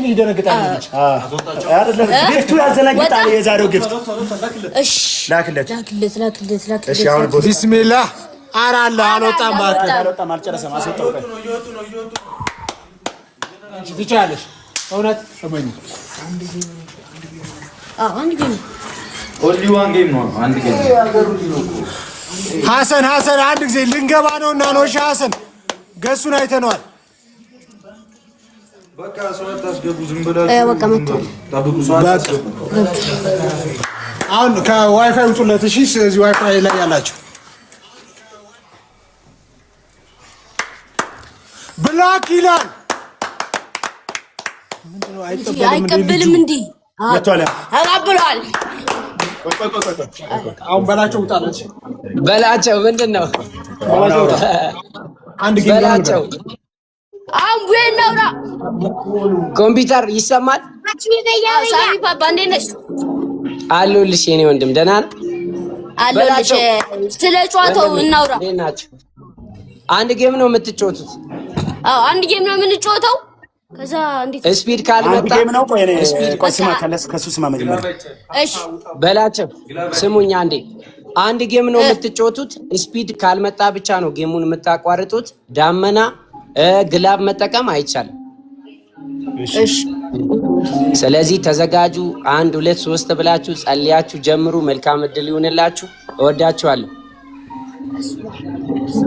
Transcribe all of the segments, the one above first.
ይደነግጣለች አይደለም ጊፍቱ ያዘነግጣል የዛሬው ጊፍት እሺ ላክለት እሺ አሁን ቢስሚላህ አራላ አልወጣም ማለት አልወጣም አልጨረሰም አስወጣው አንቺ ትቻለሽ እውነት እመኝ አንድ ጌም ኦንሊ ዋን ጌም ነው አንድ ጌም ሐሰን አንድ ጊዜ ልንገባ ነውና ነው እሺ ሐሰን ገሱን አይተነዋል በቃ ሰውት አስገቡ ዝም ብላችሁ በቃ መጣው ታብቁ ሰውት አሁን ከዋይፋይ ውጡለት እሺ እዚህ ዋይፋይ ላይ ያላችሁ ብላክ ይላል ምንድነው አይቀበልም እንዴ መጥቷል አቀብሏል አሁን በላቸው ውጣለች በላቸው ምንድነው አንድ ጌም በላቸው አንዌናውራ ኮምፒውተር ይሰማል ሳሚ ፓፓ እንዴት ነሽ አሉልሽ የኔ ወንድም ደህና ነህ አሉልሽ ስለ ጨዋታው እናውራ እንዴት አንድ ጌም ነው የምትጫወቱት አዎ አንድ ጌም ነው የምንጫወተው ከዛ እንዴት ስፒድ ካልመጣ ጌም ነው ቆይ ስማ ከሱ ስማ መጀመሪያ እሺ በላቸው ስሙኛ አንዴ አንድ ጌም ነው የምትጫወቱት ስፒድ ካልመጣ ብቻ ነው ጌሙን የምታቋርጡት ዳመና ግላብ መጠቀም አይቻልም እሺ ስለዚህ ተዘጋጁ 1 2 3 ብላችሁ ጸልያችሁ ጀምሩ መልካም እድል ይሁንላችሁ እወዳችኋለሁ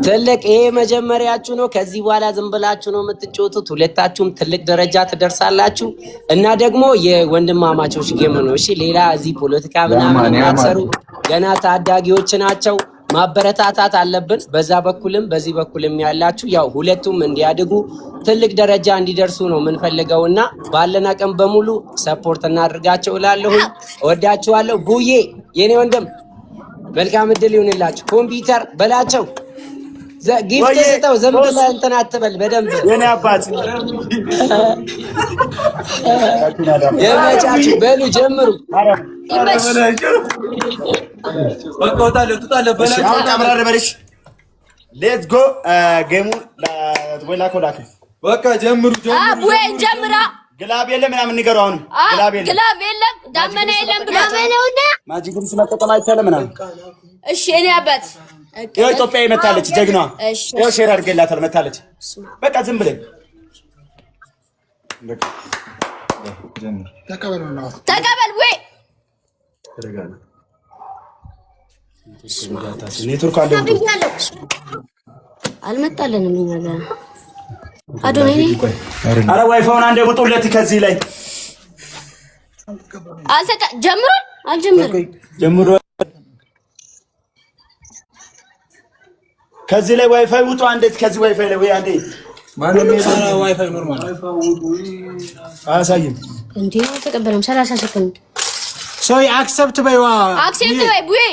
ትልቅ ይሄ መጀመሪያችሁ ነው ከዚህ በኋላ ዝም ብላችሁ ነው የምትጫወቱት ሁለታችሁም ትልቅ ደረጃ ትደርሳላችሁ እና ደግሞ የወንድማማቾች ጌም ነው እሺ ሌላ እዚህ ፖለቲካ ምናምን አትሰሩ ገና ታዳጊዎች ናቸው ማበረታታት አለብን በዛ በኩልም በዚህ በኩልም ያላችሁ ያው ሁለቱም እንዲያድጉ ትልቅ ደረጃ እንዲደርሱ ነው የምንፈልገውና ባለና ቀን በሙሉ ሰፖርት እናድርጋቸው እላለሁ እወዳችኋለሁ ቡዬ የኔ ወንድም መልካም እድል ይሁንላችሁ ኮምፒውተር በላቸው ጊፍት ሰጠው ዝም ብለህ እንትን አትበል በደንብ የኔ አባት የመጫችሁ በሉ ጀምሩ በቃ አብራር በልሽ ሌትስ ጎ ጌሙ ወላኮላክ በቃ ጀምሩ ወይ ጀምራ ግላብ የለም ምናምን ንገሩ አሁን ግላብ የለም ዳመና የለም ብላመናውና ማጂክን ስለተጠማ አይቻለም ምናምን እሺ እኔ አባት የኢትዮጵያ ይመታለች ጀግና ያው ሼር አድርገላታል መታለች በቃ ዝም ብለን በቃ ተቀበል ወይ ኔትወርክ አለ አልመጣልንም እኛ ጋር አዶኔ አረ ዋይፋውን አንዴ ውጡለት ከዚህ ላይ ጀምሮ ከዚህ ላይ ዋይፋይ ውጡ አንዴ ከዚህ ዋይፋይ ላይ ወይ አንዴ ማንም ዋይፋይ ኖርማል አሳይም እንዴ ተቀበለም 30 ሰከንድ ሶይ አክሰፕት በይዋ አክሰፕት በይ ቡይ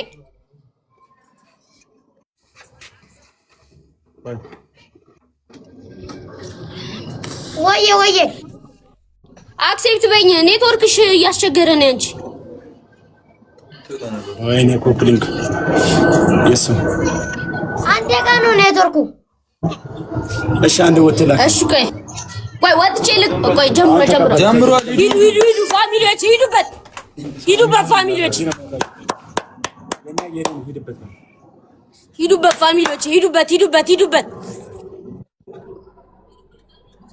ወየ አክሰፕት በይኝ ኔትወርክሽ እያስቸገረ ነው አንቺ ወይኔ ኮፕሊንግ የሱ አንዴ ጋር ነው ኔትወርኩ እሺ አንዴ ወጥላ እሺ ቆይ ወጥቼ ልክ ቆይ ጀምሮ ሂዱ ፋሚሊዎች ሂዱበት ፋሚሊዎች ሂዱበት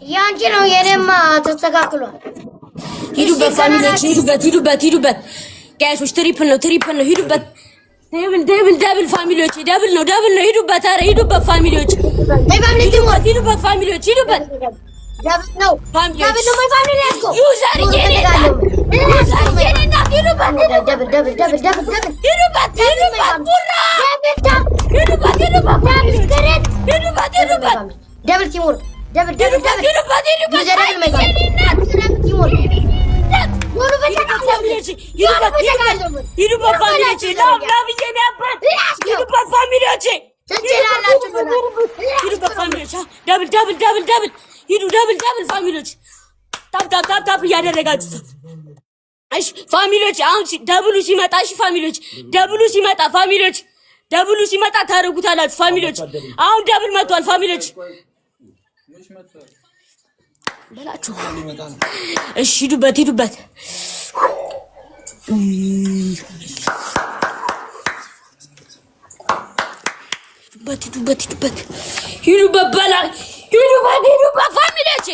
ያንቺ ነው የኔማ ተስተካክሏል ሂዱበት ፋሚሊዎች ሂዱበት ጋይሶች ትሪፕል ነው ሂዱበት ደብል ፋሚሊዎች ደብል ነው ሂዱበት ኧረ ሂዱበት ፋሚሊዎች ሂዱበት ፋሚሊዎች ሂዱበት ደብል ነው ፋሚሊዎች ዩዘር ሂዱበት ደብል ቲሞር ደብል ፋሚሊዎች ታፕ እያደረጋችሁ እሺ ፋሚሊዎች አሁን ደብሉ ሲመጣ እሺ ፋሚሊዎች ደብሉ ሲመጣ ታረጉታላችሁ ፋሚሊዎች አሁን ደብል መጥቷል ፋሚሊዎች በላችሁ። እሺ ሂዱበት ሂዱበት ሂዱበት በላ ሂዱበት ፋሚሊዎቼ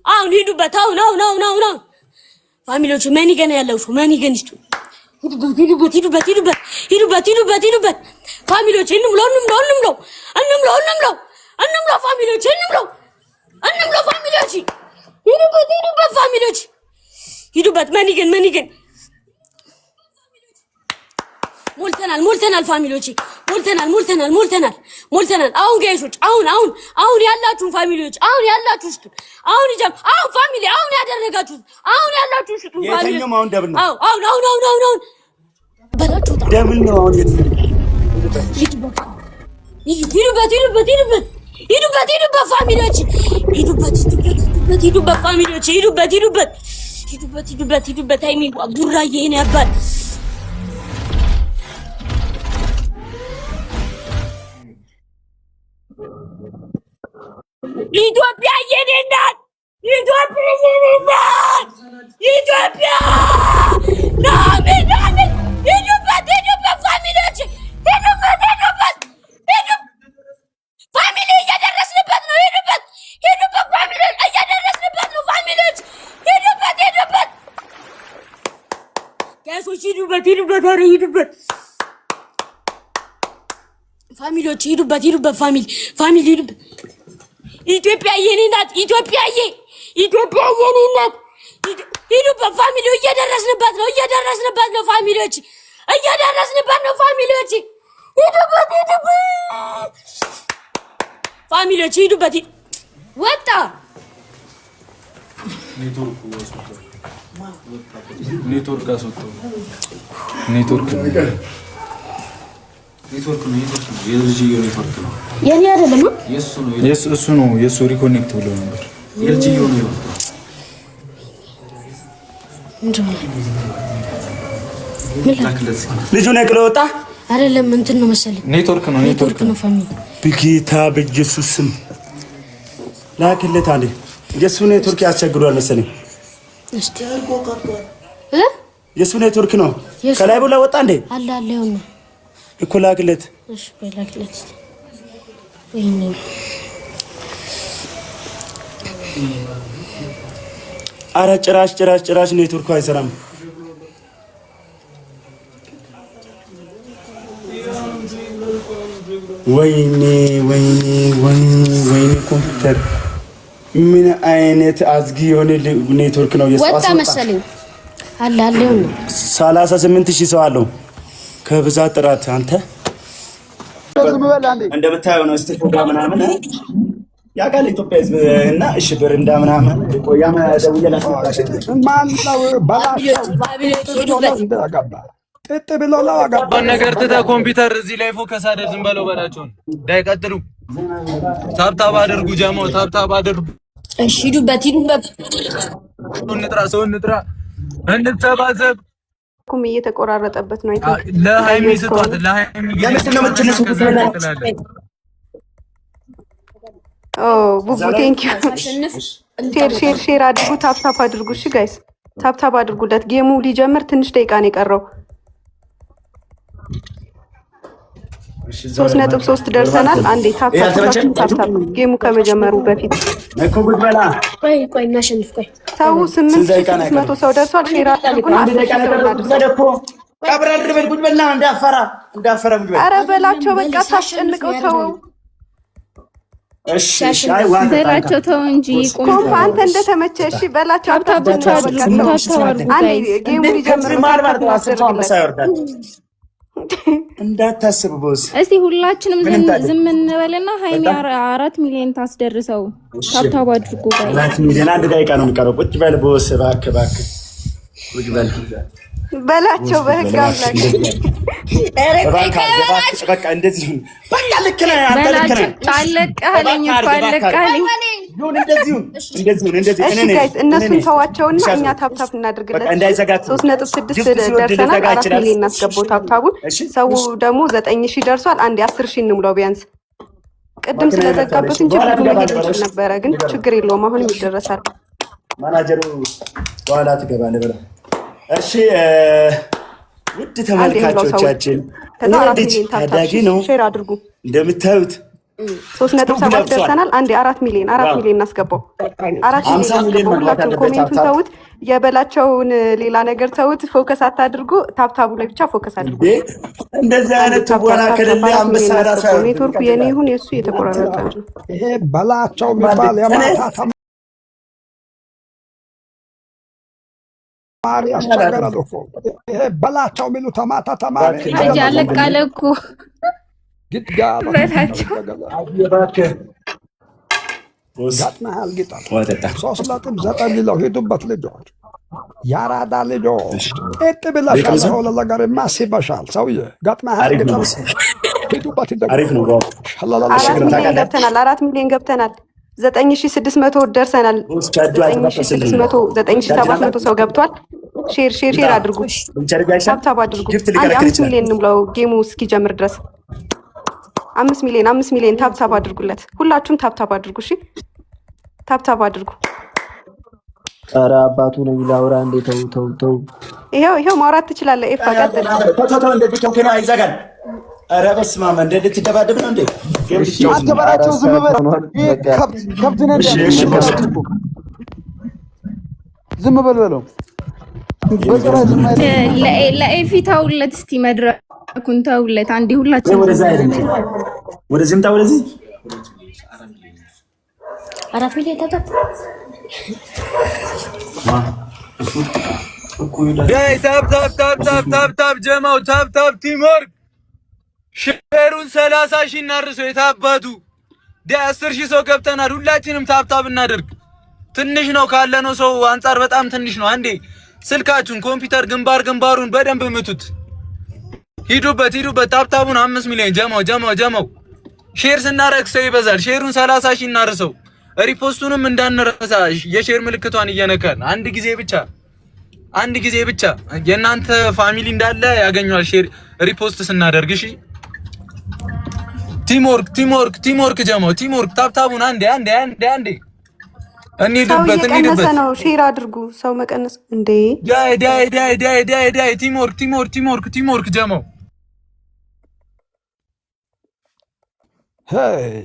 አሁን ሂዱበት አሁን ፋሚሊዎቼ ማን ይገና ያለው ሰው ማን ይገንስቱ ሂዱበት ፋሚሊዎቼ እንምለው ፋሚሊዎቼ እንምለው ፋሚሊዎቼ ሂዱበት ፋሚሊዎቼ ሂዱበት ማን ይገን ሞልተናል ፋሚሊዎቼ ሞልተናል አሁን ጋይሶች አሁን ያላችሁ ፋሚሊዎች አሁን ያላችሁ ስጡ አሁን ይጀም አሁን ፋሚሊ አሁን ያደረጋችሁ አሁን ያላችሁ ስጡ ፋሚሊ አሁን ደብል ነው አሁን በላችሁ ደብል ነው አሁን ሂዱበት ፋሚሊዎች ሂዱበት ፋሚሊዎች ሂዱበት አይሚ ቡራዬ ነው ያባል ኢትዮጵያ የኔ ናት ኢትዮጵያ ናምን ሂዱበት ፋሚሊዎች ሂዱበት ፋሚሊ እየደረስንበት ነው ሂዱበት ፋሚሊ እየደረስንበት ነው ፋሚሊዎች ሂዱበት ጋይሶች ሂዱበት ፋሚሊዎች ሂዱበት ፋሚሊ ሂዱበት ኢትዮጵያ የኔ ናት ሂዱበት ፋሚሊ እየደረስንበት ነው ፋሚሊዎች ሂዱበት ፋሚሊዎች ሂዱበት ወጣ ኔትወርክ አስወጣው ኔትወርክ ነው የልጅየው ኔትወርክ ነው የኔ አይደለም እሱ ነው የሱ ሪኮኔክት ብሎ ነበር የልጅየው ነው ልጁ ነቅሎ ወጣ አይደለም እንትን ነው መሰለኝ ኔትወርክ ነው ፋሚሊ በጌታ በኢየሱስ ስም ላክለት አለ የሱ ኔትወርክ ያስቸግሯል መሰለኝ እስቲ የሱ ኔትወርክ ነው ከላይ ብላ ወጣ እንዴ አለ ይሁን እኮ ላክለት እሺ ላክለት ወይኔ አረ ጭራሽ ኔትወርኩ አይሰራም ወይኔ ኮምፒውተር ምን አይነት አዝጊ የሆነ ኔትወርክ ነው ወጣ መሰለኝ አለ ይሁን 38000 ሰው አለው ከብዛት ጥራት አንተ እንደምታየው ነው ስቲፎ ጋር ምናምን ያጋል ኢትዮጵያ ህዝብ እና እሺ ብርንዳ ምናምን ቆያማ ደውየላት ማን ነው ባላሽ ጥጥ ብሎ ላጋባ ነገር ትተ ኮምፒውተር እዚህ ላይ ፎከስ አድርግ ዝም በለው በላቸው እንዳይቀጥሉ ታብታብ አድርጉ ጀማው ታብታብ አድርጉ እሺ ሂዱበት ሰው እንጥራ እንተባዘብ ኩም እየተቆራረጠበት ነው አይተህ ለሃይሚ ስጧት ለሃይሚ ቡቡ ቴንኪው ሼር አድርጉ ታፕታፕ አድርጉ እሺ ጋይስ ታፕታፕ አድርጉለት ጌሙ ሊጀምር ትንሽ ደቂቃ ነው የቀረው 3.3 ደርሰናል አንዴ ታፕታፕ ጌሙ ከመጀመሩ በፊት እኮ ጉድበላ ቆይ እናሸንፍ ቆይ ታው 800 ሰው ደርሷል ሼር አድርጉና ቀብራ ድርበል ጉድበላ እንዳፈራ ጉድበላ አረ በላቸው በቃ ታስጨንቀው ተወው እሺ አይ ዋን በላቸው ተው እንጂ ቆም አንተ እንደተመቸ እሺ በላቸው አታብቻ አንዴ ጌሙ ሊጀምር እንዳታስብ ቦስ እስቲ ሁላችንም ዝም እንበልና ሃይሚ 4 ሚሊዮን ታስደርሰው ታብታብ አድርጉ ጋር 4 ሚሊዮን አንድ ደቂቃ ነው የሚቀረው ቁጭ በል ቦስ እባክህ ቁጭ በል በላቸው በህግ አምላክ በቃ እንደዚህ በቃ ልክ ነህ አንተ ልክ ነህ ታለቀህልኝ ታለቀህልኝ እንደዚህ እኔ ጋይስ እነሱን ተዋቸውና እኛ ታፕታፕ እናድርግለት 3.6 ደርሰናል 4 ሚሊዮን እናስገባው ታፕታቡን ሰው ደግሞ 9000 ደርሷል አንዴ 10000 እንሙላው ቢያንስ ቅድም ስለዘጋበት እንጂ ብዙ ነገር ነበር ግን ችግር የለውም አሁንም ይደረሳል ማናጀሩ በኋላ ትገባለህ ብለው። እሺ ውድ ተመልካቾቻችን ታዳጊ ነው እንደምታዩት 3.7 ደርሰናል። አንዴ 4 ሚሊዮን እናስገባው። 4 ሚሊዮን ሁላችሁም ኮሜንቱን ተውት፣ የበላቸውን ሌላ ነገር ተውት። ፎከስ አታድርጉ፣ ታብታቡ ላይ ብቻ ፎከስ አድርጉ። እንደዚህ አይነት ወራ ከሌለ አንበሳራ ሳይሆን ኔትወርኩ የኔ ይሁን የሱ የተቆራረጠ ነው። ይሄ በላቸው የሚባል የማታ ተማሪ አስቸገራል እኮ። ይሄ በላቸው የሚሉ ተማታ ተማሪ ያለቃለ እኮ ግድጋ በላቸው ጋጥመሃል ጌታ 3.9 ሚሊዮን ሄዱበት ልጆች ያራዳ ልጆች እጥ ብለሻል። ሆነ ነገር ማሲበሻል ሰውዬ ጋጥመሃል ጌታ ሄዱበት አሪፍ ነው። 4 ሚሊዮን ገብተናል። 9600 ደርሰናል። 9700 ሰው ገብቷል። ሼር አድርጉ፣ ታብታብ አድርጉ። 5 ሚሊዮን ነው ጌሙ እስኪጀምር ድረስ 5 ሚሊዮን ታብታብ አድርጉለት። ሁላችሁም ታብታብ አድርጉ። እሺ ታብታብ አድርጉ። ኧረ አባቱ ነው ላውራ እንዴ! ተው ይሄው ማውራት ትችላለህ። ኤፋ ቀጥል። እንደዚህ ከሆነ አይዘጋል። ኧረ በስመ አብ እንደ ልትደባደብ ነው እንዴ? አትበላቸው፣ ዝም በል። ከብት ነህ ዝም በል በለው። ለኤፊ ተውለት እስቲ መድረኩን ተውለት። አንዴ ሁላችን ወደዚህ ምጣ። ወደዚህ 4 ሚሊዮን ተጠጥ ታብ ጀማው ታብ ቲምወርክ ሼሩን 30 ሺህ እናርሰው። የታባቱ 10 ሺህ ሰው ገብተናል። ሁላችንም ታብታብ እናደርግ። ትንሽ ነው ካለነው ሰው አንፃር በጣም ትንሽ ነው። አንዴ ስልካችሁን ኮምፒውተር ግንባሩን በደንብ ምቱት። ሂዱበት ታብታቡን 5 ሚሊዮን ጀማው ሼር ስናረግ ሰው ይበዛል። ሼሩን 30 ሺህ እናርሰው። ሪፖስቱንም እንዳንረሳ የሼር ምልክቷን እየነካን አንድ ጊዜ ብቻ የእናንተ ፋሚሊ እንዳለ ያገኘዋል ሼር ሪፖስት ስናደርግ። እሺ ቲምወርክ ጀማው ታብታቡን አንዴ እንሂድበት ነው። ሼር አድርጉ። ሰው መቀነስ እንዴ! ዳይ ቲምወርክ ጀማው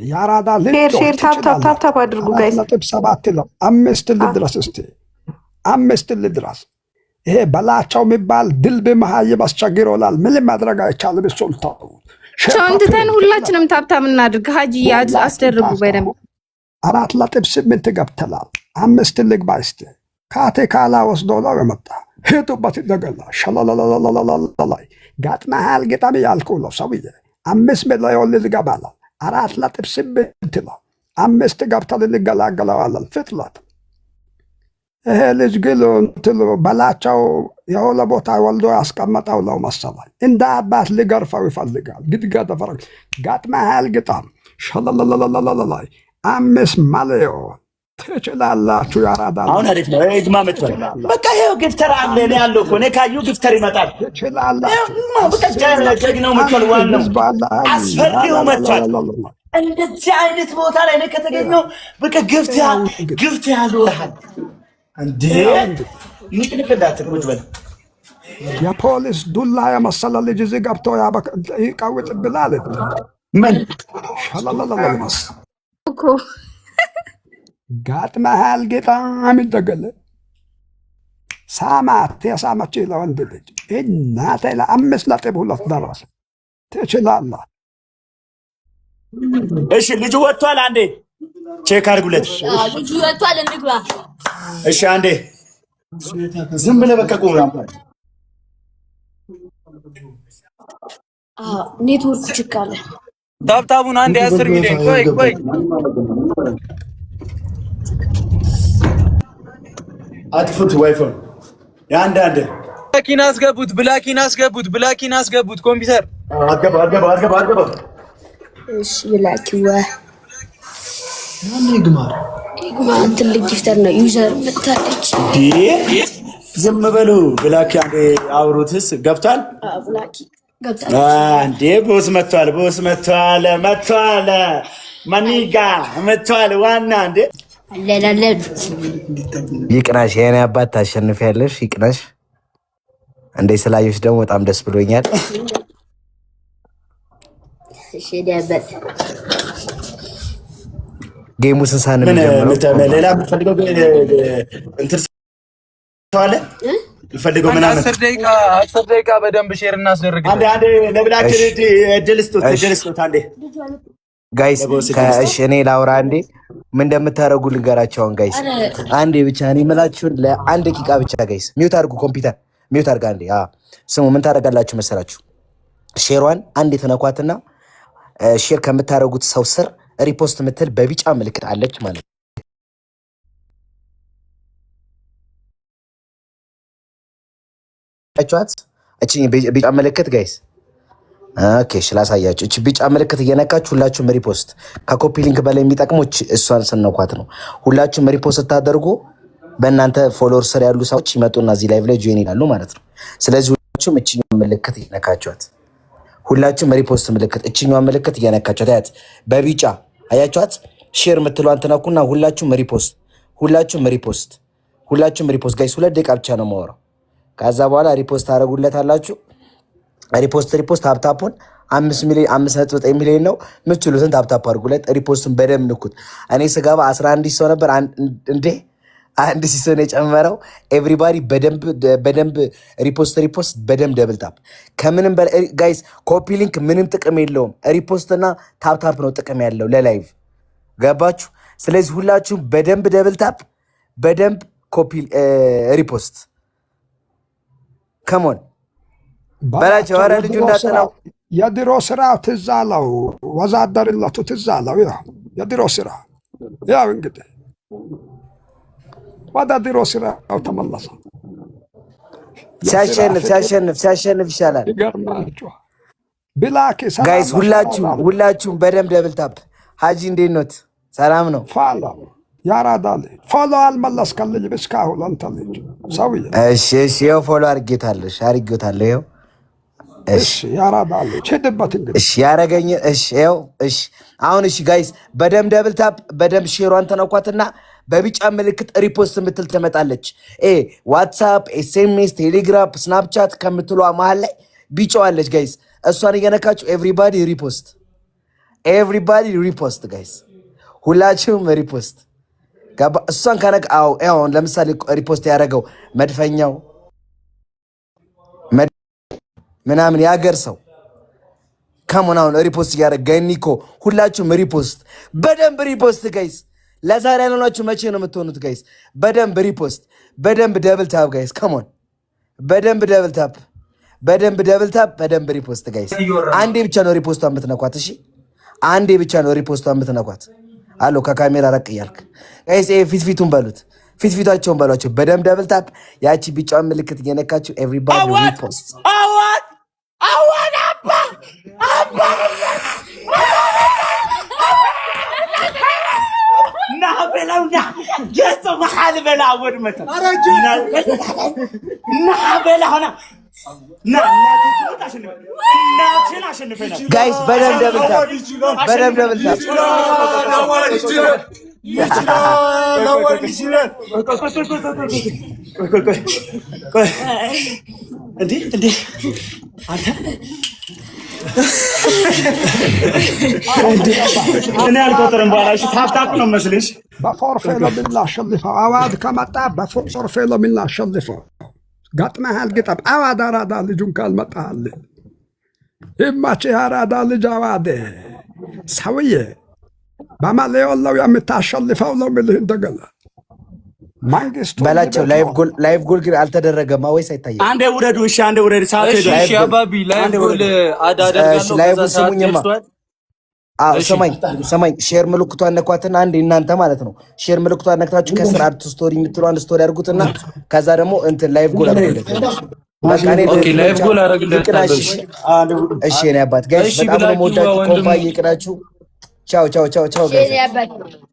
ያራዳ ሼር ታፕ አድርጉ ጋይስ። 7 ነው 5 ልድረስ እስቲ 5 ልድረስ። ይሄ በላቸው የሚባል ድልብ መሀይም አስቸግሮናል። ምንም ማድረግ አይቻልም። እሱን ተው ቻንተን ሁላችንም ታብታብ እናድርግ። ሀጂ አስደርጉ በደንብ 4.8 ገብተናል። 5 ልግባ እስቲ። ካቴ ካላ ወስዶ ነው የመጣ ሄዱበት ይደገላ ሸላላላላላላይ ጋጥመሃል ጌታም ያልኩ ነው ሰውዬ 5 ሚሊዮን ልገባላ 4.8 ነው። 5 ገብተን እንገላገለዋለን። ፍጥነት ይሄ ልጅ ግን በላቸው የሆነ ቦታ ወልዶ ያስቀመጠው ነው መሰለኝ። እንደ አባት ሊገርፈው ይፈልጋል። ግድጋ ተፈረ ጋጥመሃል ጌታም ሸላላላላላይ 5 ሚሊዮን ትችላላችሁ። ያራዳል አሁን አሪፍ ነው። እግማ መጥቷል። በቃ ይሄው ግፍተር አለ ያለው እኮ ነው። ካዩ ግፍተር ይመጣል። ትችላላችሁ። በቃ ጀግናው መጥቷል። ዋናው አስፈሪው መጥቷል። እንደዚህ አይነት ቦታ ላይ ነው ከተገኘው በቃ ግፍት ያዞርሃል እንዴ! ምንድነው እንዳትቁጭ በል። የፖሊስ ዱላ የመሰለ ልጅ እዚህ ገብቶ ይቀውጥብናል። ምን ሸላላላላስ እኮ ጋጥመሃል ጌታም ይደገለ ሳማት የሳመች ለወንድ ልጅ እናቴ ለ5.2 ደረሰ። ትችላለህ። እሺ ልጁ ወጥቷል። አንዴ ቼክ አድርጉለት። ልጁ ወጥቷል። እንግባ። እሺ አንዴ ዝም ብለህ በቃ ቁም። ኔትወርክ ችግር አለ። ታብታቡን አንዴ 10 ሚሊዮን ቆይ አጥፉት። ዋይፋይ ያንዳንድ ብላኪን አስገቡት። ኮምፒውተር አገባ። እሺ ብላኪው ይግማር ትልቅ ጊፍተር ነው። ዩዘር መታለች። ዝም በሉ። ብላኪ አንዴ አውሩትስ ገብቷል። ብላኪ ገብቷል። አንዴ ቦስ መጥቷል። ማኒጋ መጥቷል። ዋና እንዴ አለላለ ይቅናሽ የኔ አባት ታሸንፊያለሽ። ይቅናሽ። እንዴ ስላየሽ ደግሞ በጣም ደስ ብሎኛል። እሺ ደበት ጌሙ ስንሳን ነው ሌላ የምትፈልገው እንትን ተዋለ የምትፈልገው ምናምን 10 ደቂቃ በደንብ ሼር እናስደርግልን። አንዴ ለብላክ እድል ስጡት አንዴ ጋይስ። እሺ እኔ ላውራ አንዴ። ምን እንደምታረጉ ልንገራቸውን ጋይስ። አንዴ ብቻ እኔ የምላችሁን ለአንድ ደቂቃ ብቻ ጋይስ ሚውት አድርጉ። ኮምፒውተር ሚውት አድርጋ አንዴ። ስሙ ምን ታደርጋላችሁ መሰላችሁ? ሼሯን አንዴ ተነኳትና ሼር ከምታደርጉት ሰው ስር ሪፖስት ምትል በቢጫ ምልክት አለች ማለት ነው። እቺ ቢጫ ምልክት ጋይስ ኦኬ ላሳያችሁ። እቺ ቢጫ ምልክት እየነካችሁ ሁላችሁም ሪፖስት ከኮፒ ሊንክ በላይ የሚጠቅመው እሷን ስነኳት ነው። ሁላችሁም ሪፖስት ስታደርጉ በእናንተ ፎሎወር ስር ያሉ ሰዎች ይመጡና እዚህ ላይቭ ላይ ጆይን ይላሉ ማለት ነው። ስለዚህ ሁላችሁም እቺኛው ምልክት እየነካችኋት ሁላችሁም ሪፖስት ምልክት እቺኛው ምልክት እየነካችኋት አያት በቢጫ አያችኋት። ሼር ምትሏን ትነኩና ሁላችሁም ሪፖስት ጋይስ 2 ደቂቃ ብቻ ነው የማወራው። ከዛ በኋላ ሪፖስት ታደርጉለታላችሁ። ሪፖስት ታፕታፑን 5.9 ሚሊዮን ነው። ምትችሉትን ታፕታፕ አድርጉለት። ሪፖስቱን በደንብ ንኩት። እኔ ስገባ 11 ሰው ነበር እንዴ አንድ ሲሶን የጨመረው። ኤቭሪባዲ በደንብ ሪፖስት በደንብ ደብል ታፕ። ከምንም በላይ ጋይስ ኮፒ ሊንክ ምንም ጥቅም የለውም። ሪፖስትና ታፕታፕ ነው ጥቅም ያለው ለላይቭ ገባችሁ? ስለዚህ ሁላችሁም በደንብ ደብል ታፕ በደንብ ኮፒ ሪፖስት ከሞን በላቸው። ኧረ ልጁ እንዳትነው። የድሮ ስራው ትዝ አለው፣ ወዛደርነቱ ትዝ አለው። የድሮ ስራ ያው እንግዲህ ወደ ድሮ ስራው ተመለሰ። ሲያሸንፍ ይሻላል። ይገርማችኋል። ብላክ ጋይስ ሁላችሁም በደንብ ደብል ታፕ። ሀጂ እንዴት ኖት? ሰላም ነው? ፋሎ ያራዳል። ፎሎ አልመለስከልኝ እስካሁን አንተ ልጅ ሰውዬ። እሺ ይኸው ፎሎ አድርጌታለሁ። ይኸው እሺ ያራዳል። ሄድበት እንግዲህ እሺ ያረገኝ። እሺ ይኸው እሺ። አሁን እሺ ጋይስ በደንብ ደብል ታፕ በደንብ ሼሯን ተነኳትና በቢጫ ምልክት ሪፖስት ምትል ትመጣለች። ዋትሳፕ፣ ኤስኤምኤስ፣ ቴሌግራም፣ ስናፕቻት ከምትሏ መሀል ላይ ቢጫዋለች ጋይስ። እሷን እየነካችሁ ኤቭሪባዲ ሪፖስት ጋይስ፣ ሁላችሁም ሪፖስት ገባ። እሷን ከነካ አሁን ለምሳሌ ሪፖስት ያደረገው መድፈኛው ምናምን ያገር ሰው ከሞን አሁን ሪፖስት እያደረገ ገኒኮ፣ ሁላችሁም ሪፖስት በደንብ ሪፖስት ጋይስ። ለዛሬ ያልሆናችሁ መቼ ነው የምትሆኑት ጋይስ? በደንብ ሪፖስት በደንብ ደብል ታፕ ጋይስ። ከሞን በደንብ ደብል ታፕ በደንብ ሪፖስት ጋይስ። አንዴ ብቻ ነው ሪፖስቷን የምትነኳት። እሺ አንዴ ብቻ ነው ሪፖስቷን የምትነኳት። አሎ ከካሜራ ረቅ እያልክ ጋይስ ፊትፊቱን በሉት፣ ፊትፊታቸውን በሏቸው። በደንብ ደብል ታፕ ያቺ ቢጫውን ምልክት እየነካችሁ ኤቭሪባዲ ሪፖስት በላውና ገጽ መሐል በላ ወድመተ በላውና ጋይስ በደንብ ደብል ታፕ እንዴ አንተ እኔ አልቆጥርም። ባላሽ ታፕታፕ ነው መስልሽ። በፎርፌ ነው የምናሸንፈው። አዋድ ከመጣ በፎርፌ ነው የምናሸንፈው። ገጥመሃል ግጠም። አዋድ አራዳ ልጁን ካልመጣሃል ይማችህ። አራዳ ልጅ አዋድ ሰውዬ በማሌዮለው የምታሸንፈው ነው የምልህ። እንደገና መንግስቱ በላቸው። ላይቭ ጎል ግን አልተደረገማ ወይስ አይታየም? አንዴ ውረዱ። እሺ አንዴ ውረዱ። ሰዓት ሄዶ እሺ አባቢ ላይቭ ጎል አዳደርጋለሁ። ላይቭ ስሙኝማ። ሰማኝ። ሼር ምልክቷን ነኳትና አንዴ እናንተ ማለት ነው ሼር ምልክቷን ነክታችሁ ከስር አድ ስቶሪ የምትለዋን ስቶሪ አድርጉትና ከዛ ደግሞ እንትን ላይቭ ጎል አድርጉለት። ኦኬ ላይቭ ጎል አደርግለታለሁ። እሺ እኔ አባት ጋይስ በጣም ነው የምወዳችሁ። ኮምፓይ ይቅናችሁ። ቻው ጋይስ።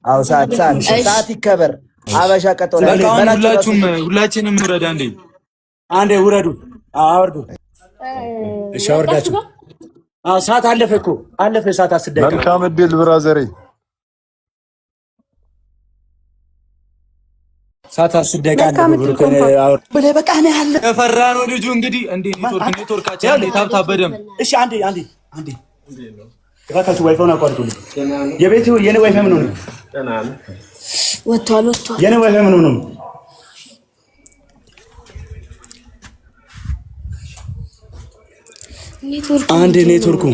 አዎ ሰዓት ይከበር። አበሻ ቀጠሮ ሁላችንም ውረድ። አንዴ ውረዱ። አወርዱ። እሺ አወርዳችሁ። ሰዓት አለፈ እኮ አለፈ። ሰዓት 10 ደቂቃ። መልካም እድል ብራዘሬ። ሳታስደቃ ብለህ በቃ ነው ያለ የፈራ ነው ልጁ እንግዲህ እንዴ ኔትወርካችን እንዴ ታብታ በደም እሺ አንዴ እባካችሁ ዋይፋውን አቋርጡልኝ የቤቱ የኔ ዋይፋይ ምን ሆነ ወጥቷል የኔ ዋይፋይ ምን ሆነ ኔትወርኩ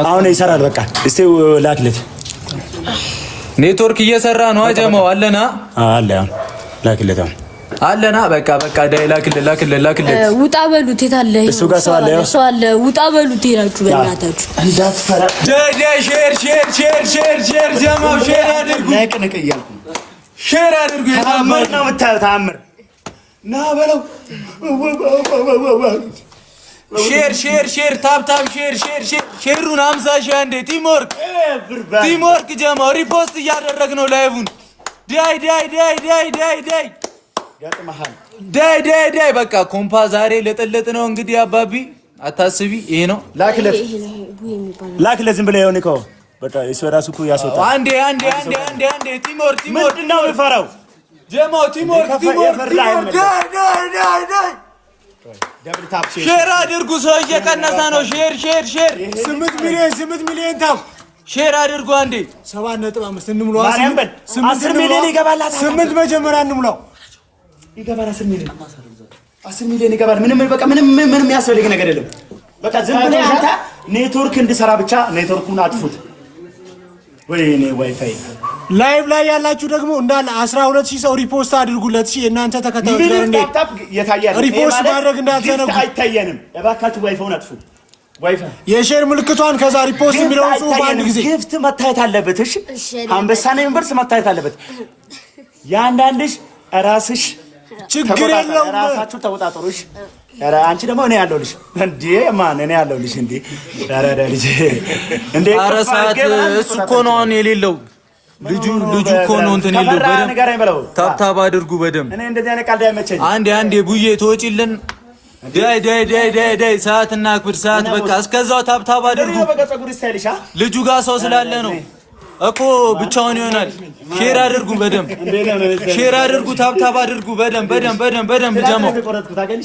አሁን ይሰራል በቃ እስቲ ላክለት ኔትወርክ እየሰራ ነው አጀማው አለና አለ ላክለት አለና በቃ ዳይ ላክለት ውጣ በሉት የታለ እሱ ጋር ሰው አለ ውጣ በሉት ይላችሁ በእናታችሁ እንዳትፈራ ዳይ ሼር ጀማው ሼር አድርጉ ነቅነቅ እያልኩ ሼር አድርጉ ታምር ነው የምታዩት ታምር ና በለው ሼር ታፕ ሼሩን 50 ሺህ አንዴ ቲምወርክ ጀማው ሪፖስት እያደረግነው ላይቭን ዳይ በቃ ኮምፓ ዛሬ ለጥለጥ ነው እንግዲህ አባቢ አታስቢ ይሄ ነው ላክለት ዝም ብለህ ይሆን እኮ በቃ እሱ ራሱ እኮ ያስወጣል አንዴ ቲምወርክ ምንድነው የፈራው ጀማው ቲምወርክ ሼር አድርጉ ሰው እየቀነሰ ነው ሼር 8 ሚሊዮን ታው ሼር አድርጉ አንዴ 7.5 እንሙላው 10 ሚሊዮን ይገባል 8 መጀመሪያ እንሙላው ይገባል 10 ሚሊዮን ይገባል ምንም ያስፈልግ ነገር የለም በቃ ዝም ብለህ አንተ ኔትወርክ እንድሰራ ብቻ ኔትወርኩን አጥፉት ወይኔ ዋይፋይ ላይቭ ላይ ያላችሁ ደግሞ እንዳለ 12000 ሰው ሪፖስት አድርጉለት እሺ እናንተ ተከታዮች ጋር እንዴ ሪፖስት ማድረግ እንዳትዘነጉ አይታየንም እባካችሁ ዋይፋውን አጥፉ ዋይፋይ የሼር ምልክቷን ከዛ ሪፖስት የሚለውን ጽሁፍ አንድ ጊዜ ጊፍት መታየት አለበት እሺ አንበሳ ነው ዩኒቨርስ መታየት አለበት ያንዳንድሽ ራስሽ ችግር የለውም ራሳችሁ ተወጣጣሩ እሺ ኧረ አንቺ ደግሞ እኔ ያለሁልሽ እንዴ ማን እኔ ያለሁልሽ እንዴ ኧረ ልጅ እንዴ አረሳት እሱ እኮ ነው አሁን የሌለው ልጁ እኮ ነው እንትን የለው ታብታብ አድርጉ በደም እኔ እንደዚህ አይነት ቃል አይመቸኝ አንዴ ቡዬ ተወጪልን ዳይ ሰዓትና አክብር ሰዓት በቃ እስከዛው ታብታብ አድርጉ ልጁ ጋር ሰው ስላለ ነው እኮ ብቻውን ይሆናል ሼር አድርጉ በደም ሼር አድርጉ ታብታብ አድርጉ በደም ጀማው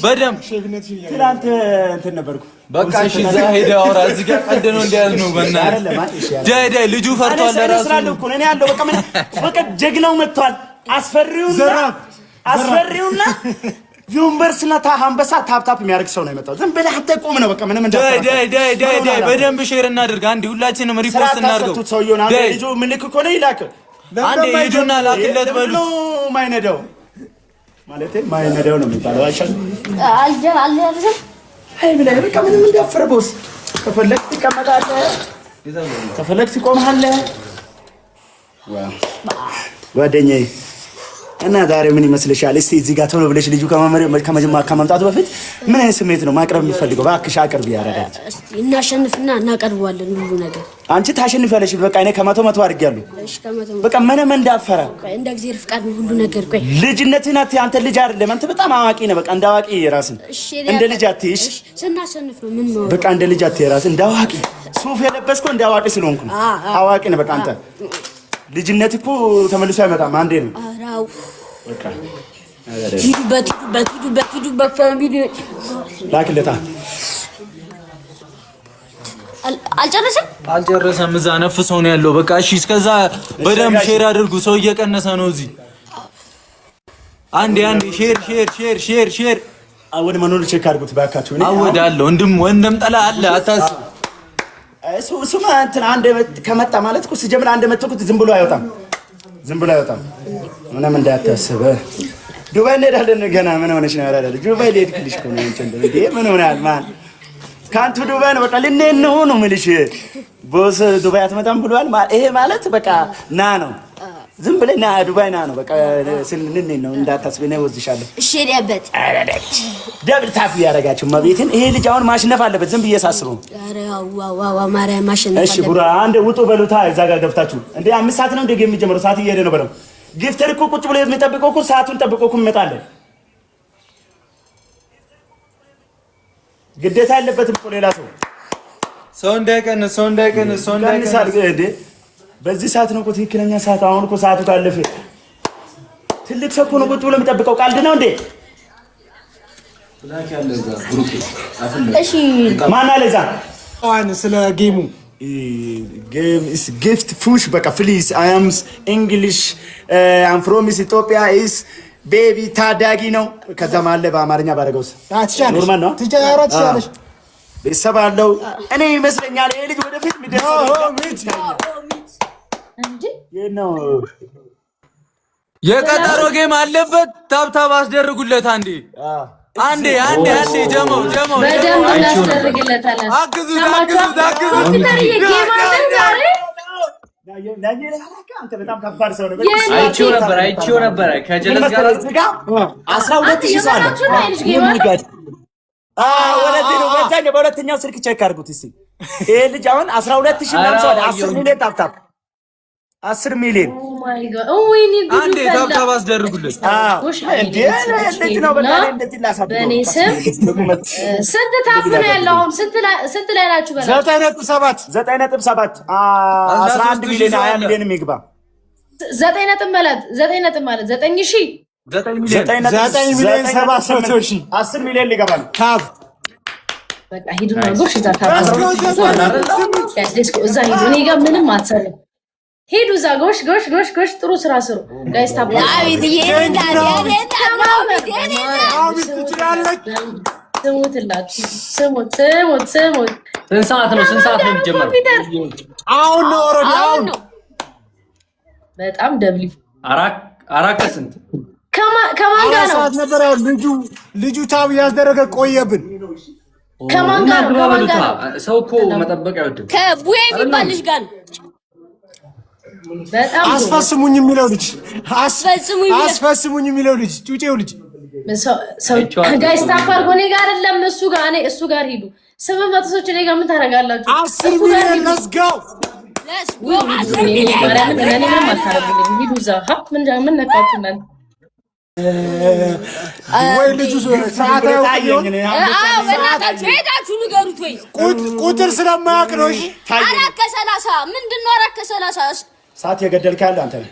በደም ትላንት እንትን ነበርኩ በቃ እሺ እዛ ሄደ አውራ እዚህ ጋር ቀድ ነው እንዲያዝ ነው በእናትህ ዳይ ልጁ ፈርቷል ለራሱ እኔ ያለው በቃ ጀግናው መጥቷል አስፈሪውና ዩኒቨርስና አንበሳ ታፕታፕ የሚያርግ ሰው ነው የመጣው ዝም ብለህ አትቆም ነው በቃ ምንም ዳይ በደንብ ሼር እናድርግ አንዴ ሁላችንም ሪፖስት እናድርገው ዳይ ልጁ ምልክ እኮ ነው ይላክ አንዴ ሂዱና ላክለት በሉት ማይነደው ማለት ማይነደው ነው የሚባለው አይሻል አይ ብለህ በቃ ምንም እንዳፈረ ቦስ ከፈለክ ትቀመጣለህ ከፈለክ ትቆማለህ ጓደኛዬ እና ዛሬ ምን ይመስልሻል እስቲ እዚህ ጋር ቶሎ ብለሽ ልጁ ከመምጣቱ በፊት ምን አይነት ስሜት ነው ማቅረብ የሚፈልገው ባክሽ አቅርቢ ያረጋች እስቲ እናሸንፍና እናቀርባለን ሁሉ ነገር አንቺ ታሸንፊያለሽ በቃ እኔ ከመቶ አድርጊያለሁ እሺ ከመቶ በቃ ምንም እንዳፈረ እንደ እግዚአብሔር ፍቃድ ሁሉ ነገር ቆይ ልጅነትህን አንተ ልጅ አይደለም አንተ በጣም አዋቂ ነህ በቃ እንደ አዋቂ ራስን እንደ ልጅ አትይሽ ስናሸንፍ ነው ምን ነው በቃ እንደ ልጅ አትይ ራስን እንደ አዋቂ ሱፍ የለበስከው እንደ አዋቂ ስለሆንኩ አዋቂ ነህ በቃ አንተ ልጅነት እኮ ተመልሶ አይመጣም አንዴ ነው አራው በቃ ሂዱበት ፋሚሊ ላክለታ አልጨረሰም። እዛ ነፍሰው ነው ያለው። በቃ እሺ፣ እስከዛ በደምብ ሼር አድርጉ። ሰው እየቀነሰ ነው እዚህ። አንዴ ሼር ወደ መኖር ቼክ አድርጉት ባካችሁ። እኔ አወዳለሁ ወንድም ጠላ አለ አታስ እሱማ እንትን አንድ ከመጣ ማለት እኮ ሲጀምር አንድ መጥቶት ዝም ብሎ አይወጣም። ምንም እንዳታስበ ዱባይ እንሄዳለን ገና። ምን ሆነሽ ነው? ያላለ ዱባይ ልሄድልሽ እኮ ነው እንትን እንዴ ምን ሆናል? ማን ካንቱ ዱባይ ነው በቃ ልንሄድ ነው የምልሽ። ቦስ ዱባይ አትመጣም ብሏል። ይሄ ማለት በቃ ና ነው ዝም ብለህ ና ዱባይ ና ነው በቃ ስንልን ነው እንዳታስብ ነው ወዝሻለሁ። እሺ ያበት ደብል ታፕ ያረጋችሁ ማቤትን ይሄ ልጅ አሁን ማሽነፍ አለበት ዝም ብዬ ሳስበው። ኧረ ዋው ማርያም ማሽነፍ አለበት። እሺ ቡራ አንድ ውጡ በሉታ እዛ ጋር ገብታችሁ እንዴ 5 ሰዓት ነው እንደ ጌም የሚጀምረው ሰዓት እየሄደ ነው በለው። ጊፍተር እኮ ቁጭ ብሎ የሚጠብቀው እኮ ሰዓቱን ጠብቆ እኮ ይመጣል። ግዴታ ያለበትም እኮ ሌላ ሰው እንዳይቀንስ እንዴ በዚህ ሰዓት ነው እኮ ትክክለኛ ሰዓት። አሁን እኮ ሰዓቱ ካለፈ ትልቅ ሰው እኮ ነው ቁጭ ብሎ የሚጠብቀው። ቀልድ ነው እንዴ? እሺ ማን አለ እዛ? ስለ ጌሙ game is gift push በቃ please I am English I'm from Ethiopia is baby ታዳጊ ነው። ከዛም አለ በአማርኛ ባረገውስ ኖርማል ነው። ትቻለሽ ቤተሰብ አለው እኔ ይመስለኛል ይሄ ልጅ ወደፊት የሚደርሰው እንዴ ነው። የቀጠሮ ጌም አለበት። ታብታብ አስደርጉለት አንዴ ጀመው በደንብ እናስደርግለታለን። አግዙት አይቼው ነበር ከጀለስ ጋር 12000 ሰው አለ። በሁለተኛው ስልክ ቼክ አድርጉት እስቲ። ይሄ ልጅ አሁን 12000 ምናምን ሰው አለ። 10 ሚሊዮን ታብታብ 10 ሚሊዮን አንዴ ታብታብ አስደርጉለት። በእኔ ስም ስንት ታብ ነው ያለው? አሁን ስንት ላይ ናችሁ? 9.7 11 ሚሊዮን 20 ሚሊዮን የሚግባ 9 ማለት 9000 9 ሚሊዮን 700 ሺህ 10 ሚሊዮን ሊገባል ታብ። በቃ ሂዱና ጎሽ እዛ ታብ እዛ ሂዱ። እኔ ጋር ምንም አትሰሩም። ሂዱ እዛ ጎሽ ጥሩ ስራ ስሩ ጋይስ። ታብ ስሙት። ስንት ሰዓት ነው የሚጀምረው? አሁን ነው ኦሬዲ አሁን በጣም ደብሊው አራት ከስንት ከማን ጋር ነው? ነበር ያው ልጁ ታብ ያስደረገ ቆየብን። ከማን ጋር ነው? ሰው እኮ መጠበቅ አይወድም። ከቡዬ የሚባል ልጅ ጋር ነው። በጣም አስፈስሙኝ የሚለው ልጅ ጩጬው ልጅ ጋይስ ታፕ አድርጎ እኔ ጋር አይደለም እሱ ጋር ሂዱ። 700 ሰዎች እኔ ጋር ምን ታደርጋላችሁ? 10 ሚሊዮን let's go ወይ ልጁ ቁጥር ስለማያውቅ ነው። እሺ 4:30 ምንድነው? 4:30 ሰዓት የገደልክ ያለ አንተ ነህ።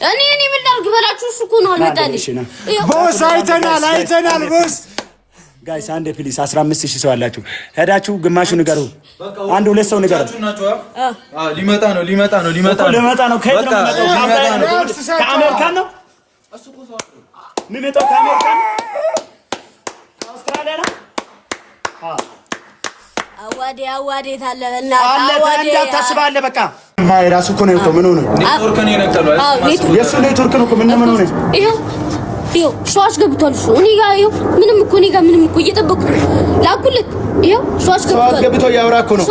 እኔ ምን ላድርግ በላችሁ? እሱ እኮ ነው አልመጣልሽ። ቦስ አይተናል ቦስ። ጋይስ አንዴ ፕሊስ 15000 ሰው አላችሁ። ሄዳችሁ ግማሹ ንገሩ። አንድ ሁለት ሰው ንገሩ። ሊመጣ ነው። ከየት ነው የሚመጣው? ከአሜሪካን ነው የሚመጣው። ከአሜሪካን ከአውስትራሊያ ነው። አዋዴ ታለበና እንዳታስባለህ በቃ ራሱ እኮ ነው እኮ ምን ሆነ? ኔትወርክ ነው የነቀለው። የሱ ኔትወርክ ነው እኮ ምን ሆነ? ይኸው ሰው አስገብቷል። እሱ እኔ ጋር ይኸው ምንም እኮ እየጠበኩት ነው። ላኩልህ። ይኸው ሰው አስገብቶ እያወራ እኮ ነው።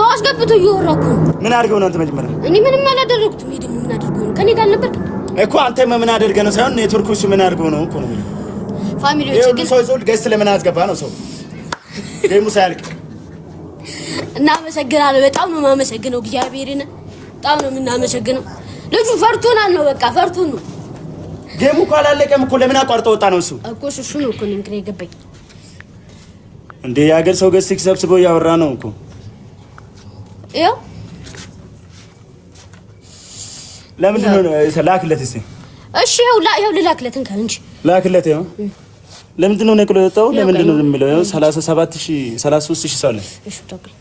ምን አድርገው ነው አንተ? መጀመሪያ እኔ ምንም አላደረኩትም። ይሄ ደግሞ ምን አድርገው ነው? ከኔ ጋር አልነበርክ እኮ አንተ ምን አድርገህ ነው ሳይሆን ኔትወርኩ እሱ ምን አድርገው ነው እኮ ነው። ፋሚሊዎች ግን ሰው ዞል ገስት ለምን አስገባ ነው ሰው ጌሙ ሳያልቅ። እናመሰግናለን። በጣም ነው የማመሰግነው። እግዚአብሔርን በጣም ነው የምናመሰግነው። ልጁ ፈርቶናል ነው በቃ ፈርቶን ነው። ጌሙ እኮ አላለቀም እኮ ለምን አቋርጦ ወጣ ነው እሱ እኮ እሱ ነው እኮ እንግዲህ የገባኝ እንዴ። የሀገር ሰው ገስት ሰብስቦ እያወራ ነው እኮ ይኸው። ለምንድን ነው ላክለት እስኪ? እሺ ይኸው ልላክለት እንካ እንጂ ላክለት ያው ለምንድን ነው ነቅሎ የወጣው? ለምንድን ነው ዝም ብለው 37000 33000 ሰው አለ። እሺ ታውቃለህ።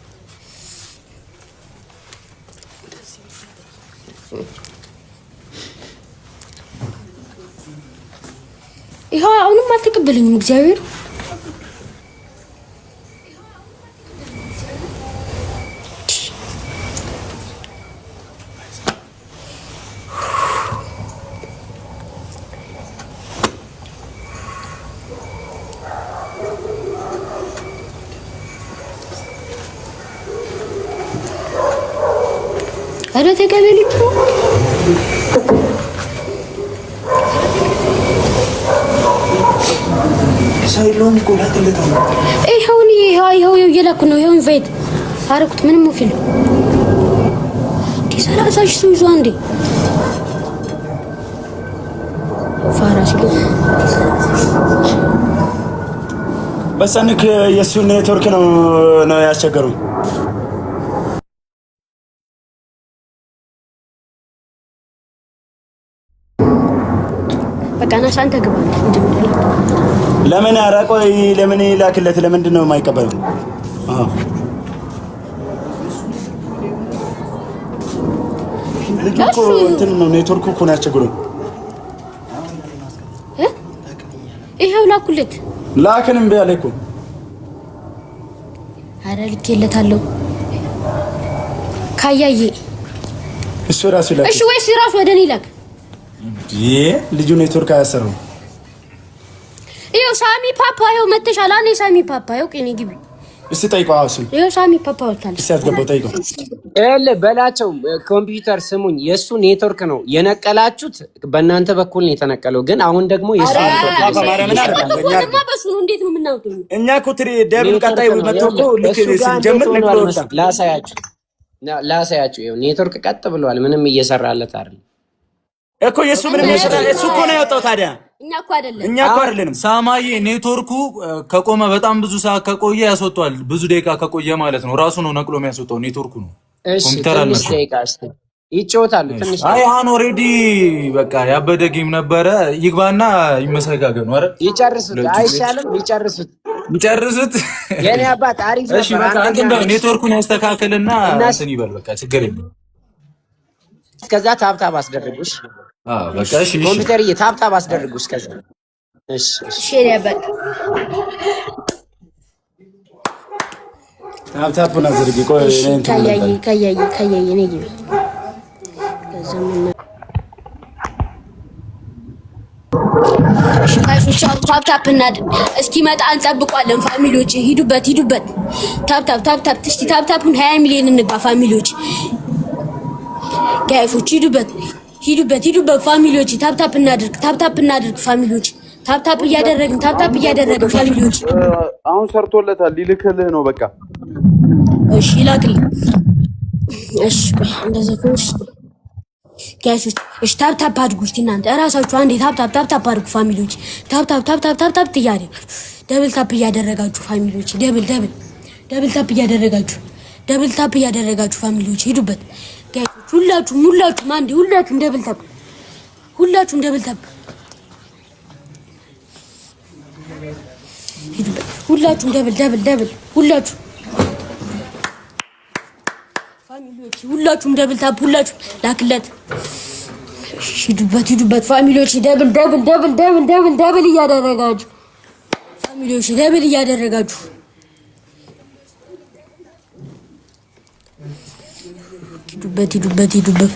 ይሄው አሁንም አልተቀበለኝም እግዚአብሔር አረ ተቀበል እኮ ሳይሎም እኮ ላክለት ነው። ይሄው እየላኩ ነው። ይሄው ኢንቫይት አረኩት። ምንም ወፊል ዲሰራሳሽ ሱዙ አንዴ ፋራሽ በሰንክ የሱ ኔትወርክ ነው ያስቸገሩኝ። በቃና ሳንተ ግባ ለምን አራቆይ ለምን ላክለት? ለምንድን ነው የማይቀበለው? ልጁ እኮ እንትን ነው ኔትወርኩ እኮ ነው ያስቸገሩኝ። ይሄው ላኩለት። ላክንም ቢያለ እኮ አረ ልኬለታለሁ። ካያዬ እሱ ራሱ ላክ። እሺ ወይስ ራሱ ወደ እኔ ላክ? ልጁ ኔትወርክ አያሰራው። ይሄው ሳሚ ፓፓ ይሄው መተሻል። እኔ ሳሚ ፓፓ ይሄው ቅኔ ግቢ እስቲ ጠይቀው። አውስ ይሄው ሳሚ ፓፓ ወጣል። እስቲ አስገባው ጠይቀው። በላቸው ኮምፒውተር ስሙኝ፣ የሱ ኔትወርክ ነው የነቀላችሁት፣ በእናንተ በኩል ነው የተነቀለው። ግን አሁን ደግሞ የሱ ፓፓ ማርያምን አይደለም በሱ ነው። እንዴት ነው የምናውቀው? እኛ እኮ ትሪ ደብል ቀጣይ መጥቶ ልክ ስንጀምር ነቅሎ ወጣ። ላሳያችሁ ይሄው ኔትወርክ ቀጥ ብሏል። ምንም እየሰራለት አይደል እኮ የሱ ምንም ይሰራል። እሱ እኮ ነው ያወጣው። ታዲያ እኛ እኮ አይደለም ሳማዬ ኔትወርኩ ከቆመ በጣም ብዙ ሰዓት ከቆየ ያስወጣል። ብዙ ደቂቃ ከቆየ ማለት ነው ራሱ ነው ነቅሎ የሚያስወጣው። ኔትወርኩ ነው ኮምፒውተር አለ ይጫወታሉ። ትንሽ አሁን ኦሬዲ በቃ ያበደ ጌም ነበረ። ይግባና ይመሰጋገኑ። አረ ይጨርሱት አይሻልም? ይጨርሱት የኔ አባት አሪፍ ነው። እሺ በቃ አንተ ኔትወርኩን ያስተካክልና እንትን ይበል። በቃ ችግር የለም። እስከዛ ታብታብ አስደርጉሽ። በቃ እሺ ኮምፒውተር ታብታብ አስደርጉ እስከዛ። እሺ ሼር ያበቃ ታብታቡን አድርጊ። ቆይ ካያዬ ነኝ ግቢ ታፕታፕ እናድርግ። እስኪመጣ እንጠብቋለን። ፋሚሊዎች ሂዱበት። ታፕታፕ እስቲ ታፕታፑን 20 ሚሊዮን እንግባ ፋሚሊዎች። ጋይፎች ሂዱበት ፋሚሊዎች። ታፕታፕ እናድርግ ፋሚሊዎች። ታፕታፕ እያደረግን ፋሚሊዎች። አሁን ሰርቶለታል። ሊልክልህ ነው በቃ። እሺ ይላክልኝ። እሺ እንደዛ ኮስ ጋይሶች እሺ ታፕታፕ አድርጉ እስቲ እናንተ እራሳችሁ አንዴ ታፕታፕ አድርጉ ፋሚሊዎች። ታፕታፕ ደብል ታፕ እያደረጋችሁ ፋሚሊዎች። ደብል ታፕ እያደረጋችሁ ፋሚሊዎች ሂዱበት። ጋይሶች ሁላችሁም አንዴ ሁላችሁም ደብል ታፕ ሂዱበት። ሁላችሁም ደብል ፋሚሊዎች ሁላችሁም ደብል ታፕ ሁላችሁም ላክለት። ሂዱበት ፋሚሊዎች። ደብል እያደረጋችሁ ፋሚሊዎች እያደረጋችሁ ሂዱበት።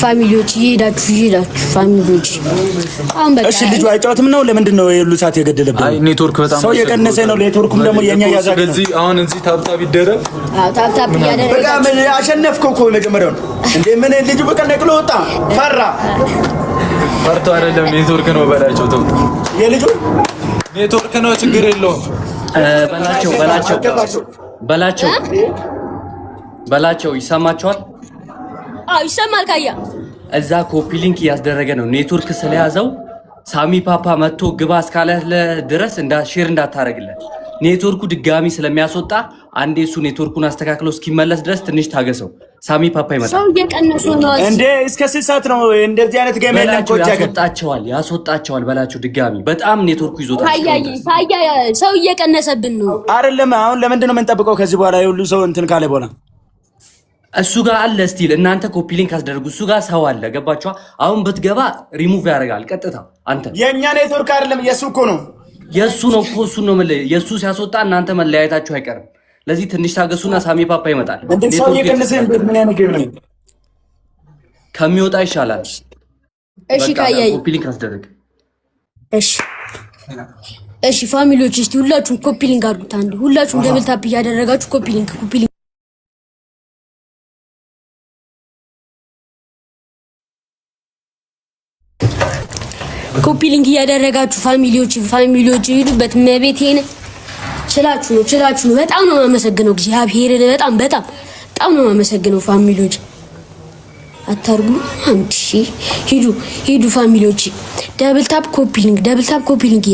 ፋሚሊዎች ይሄዳችሁ ፋሚሊዎች አሁን በቃ እሺ ልጁ አይጫወትም ነው ለምንድን ነው የሁሉ ሰዓት የገደለብን አይ ኔትወርክ በጣም ሰው የቀነሰ ነው ኔትወርኩም ደግሞ የኛ ያዛግ ነው ስለዚህ አሁን እዚህ ታብታብ ይደረግ ታብታብ ያደረገ በቃ ምን አሸነፍከው እኮ መጀመሪያው እንዴ ምን ልጁ በቃ ነቅሎ ወጣ ፈርቶ አይደለም ኔትወርክ ነው በላቸው ተው የልጁ ኔትወርክ ነው ችግር የለውም በላቸው ይሰማቸዋል ይሰማል ካያ እዛ ኮፒ ሊንክ ያስደረገ ነው ኔትወርክ ስለያዘው ሳሚ ፓፓ መጥቶ ግባ እስካለ ድረስ ሼር እንዳታረግለት ኔትወርኩ ድጋሚ ስለሚያስወጣ አንዴ እሱ ኔትወርኩን አስተካክሎ እስኪመለስ ድረስ ትንሽ ታገሰው ሳሚ ፓፓ ይመጣል ሰው እየቀነሱ ነው እንዴ እስከ 6 ሰዓት ነው እንደዚህ አይነት ገመል የለም ኮጃ ያስወጣቸዋል በላቸው ድጋሚ በጣም ኔትወርኩ ይዞታል ታያ ሰው እየቀነሰብን ነው አይደለም አሁን ለምንድን ነው የምንጠብቀው ከዚህ በኋላ ሁሉ ሰው እንትን ካለ በኋላ እሱ ጋር አለ ስቲል እናንተ ኮፒ ሊንክ አስደርጉ እሱ ጋር ሰው አለ ገባችሁ አሁን ብትገባ ሪሙቭ ያደርጋል ቀጥታ አንተ የኛ ኔትወርክ አይደለም የሱ እኮ ነው የሱ ነው እኮ እሱ ነው የሱ ሲያስወጣ እናንተ መለያየታችሁ አይቀርም ለዚህ ትንሽ ታገሱና ሳሚ ፓፓ ይመጣል ሰው የቀነሰ ምን ያነገ ነው ከሚወጣ ይሻላል እሺ ካያይ ኮፒ ሊንክ አስደርግ እሺ ፋሚሊዎች እስቲ ሁላችሁም ኮፒ ሊንክ አድርጉት አንዴ ሁላችሁም ደብል ታፕ እያደረጋችሁ ኮፒ ሊንክ ኮፒ ሊንክ እያደረጋችሁ ፋሚሊዎች ይሄዱበት መቤቴን ችላችሁ ነው በጣም ነው ማመሰግነው እግዚአብሔርን በጣም ነው ማመሰግነው ፋሚሊዎች አታርጉ አንቺ ሂዱ ፋሚሊዎች ደብል ታፕ ኮፒ ሊንክ